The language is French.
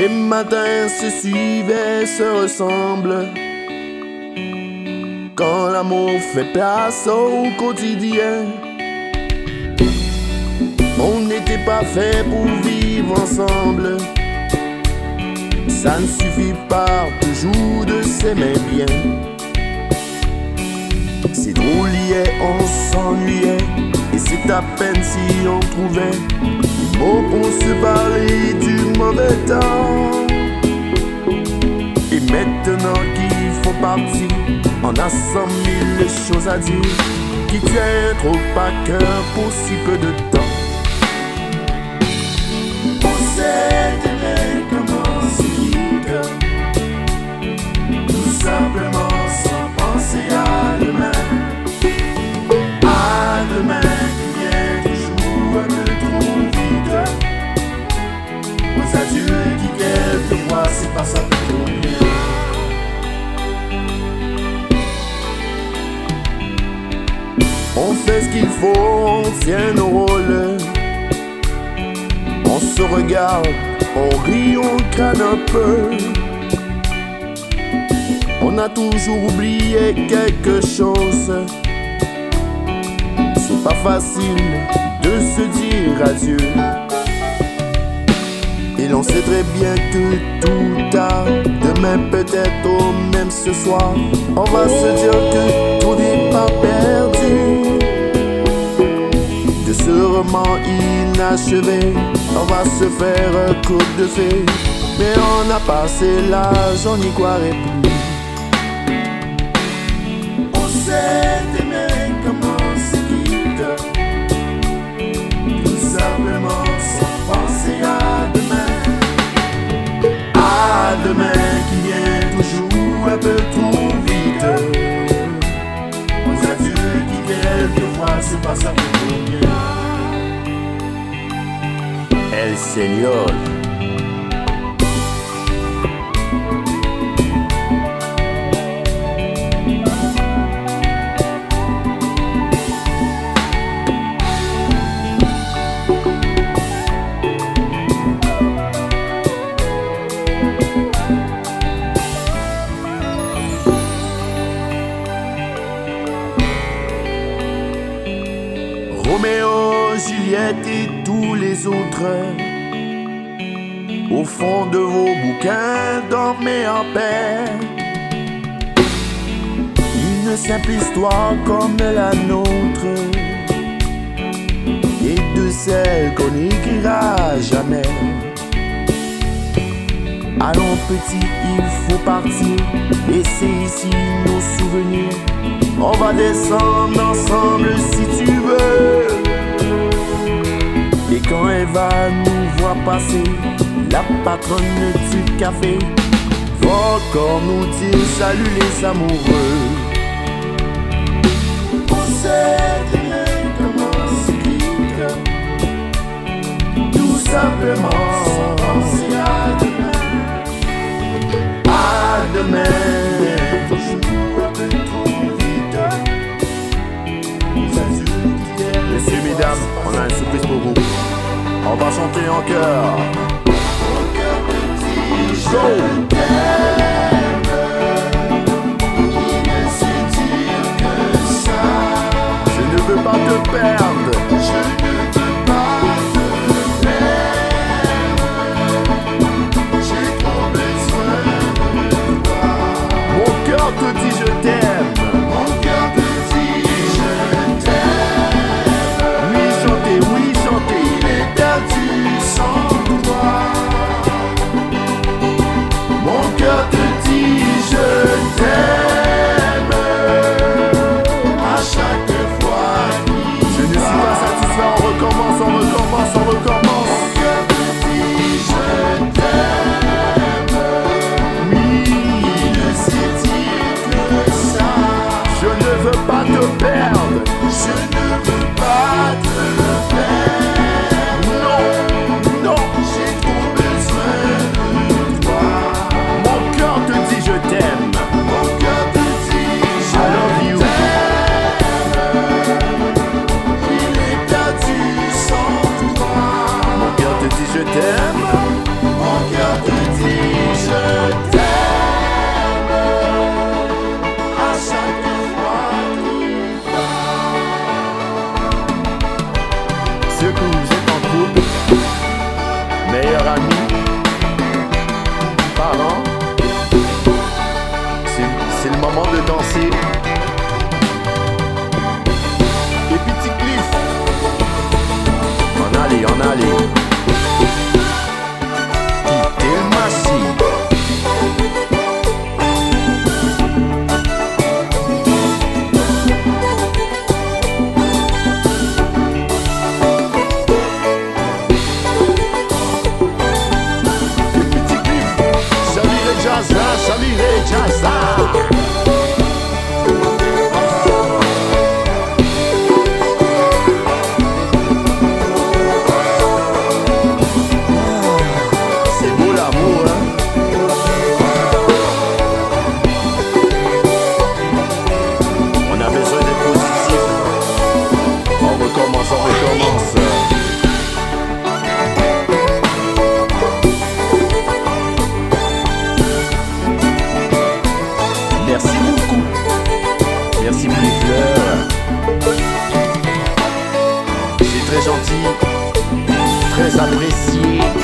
Les matins se suivent et se ressemblent. Quand l'amour fait place au quotidien, on n'était pas fait pour vivre ensemble. Ça ne suffit pas toujours de s'aimer bien. C'est drôle, hier on s'ennuyait, et c'est à peine si on trouvait des mots pour se parler du mauvais temps. Et maintenant qu'il faut partir, on a 100 000 choses à dire qui tiennent trop à cœur pour si peu de temps. On sait aimer comment se quitte, tout simplement sans penser à demain. À demain qui vient toujours un peu trop vite. Aux adieux qui quelquefois c'est pas ça pour bien. On fait ce qu'il faut, on tient nos rôles. On se regarde, on rit, on crâne un peu. On a toujours oublié quelque chose. C'est pas facile de se dire adieu. Et l'on sait très bien que tout tard, demain peut-être ou même ce soir, on va se dire que tout n'est pas perdu. De ce roman inachevé, on va se faire un coup de fée. Mais on a passé l'âge, on n'y croirait plus. On sait aimer comment on se quitte, tout simplement sans penser à demain. À demain qui vient toujours un peu trop vite. Aux adieux qui quelquefois c'est pas ça pour bien. El Señor. Roméo, Juliette et tous les autres, au fond de vos bouquins, dormez en paix. Une simple histoire comme la nôtre, et de celle qu'on n'écrira jamais. Allons petit, il faut partir, laissez ici nos souvenirs. On va descendre ensemble si tu veux. Et quand elle va nous voir passer, la patronne du café va encore nous dire salut les amoureux. On sait aimer comment on se quitte, tout simplement sans penser à demain. À demain, toujours un peu trop vite. Messieurs, mesdames, on a une surprise pour vous. On va chanter en chœur. Je t'aime, il ne sait dire que ça. Je ne veux pas te perdre. Je ne veux pas te perdre. J'ai trop besoin de toi. Mon cœur te dit je t'aime. Mon cœur te dit je t'aime. Oui chantez, oui chantez. Il est perdu sans toi. Mon cœur te dit je t'aime. À chaque fois je ne suis pas satisfait, on recommence, on recommence, on recommence. Mon cœur te dit je t'aime. Oui, il ne sait dire que ça. Je ne veux pas te perdre. Je ne veux pas te perdre. Non, non, j'ai trop besoin de toi. Mon cœur te dit je t'aime. Mon cœur te dit je t'aime. Il est perdu sans toi. Mon cœur te dit je t'aime. Mon cœur te dit danser. Et petit Cliff. En allez, en allez. Quittez le massif. Salire Jazza. C'est beau l'amour, hein? On a besoin d'être positif. On recommence, on recommence. Merci beaucoup. Merci pour les fleurs. C'est très gentil, très apprécié.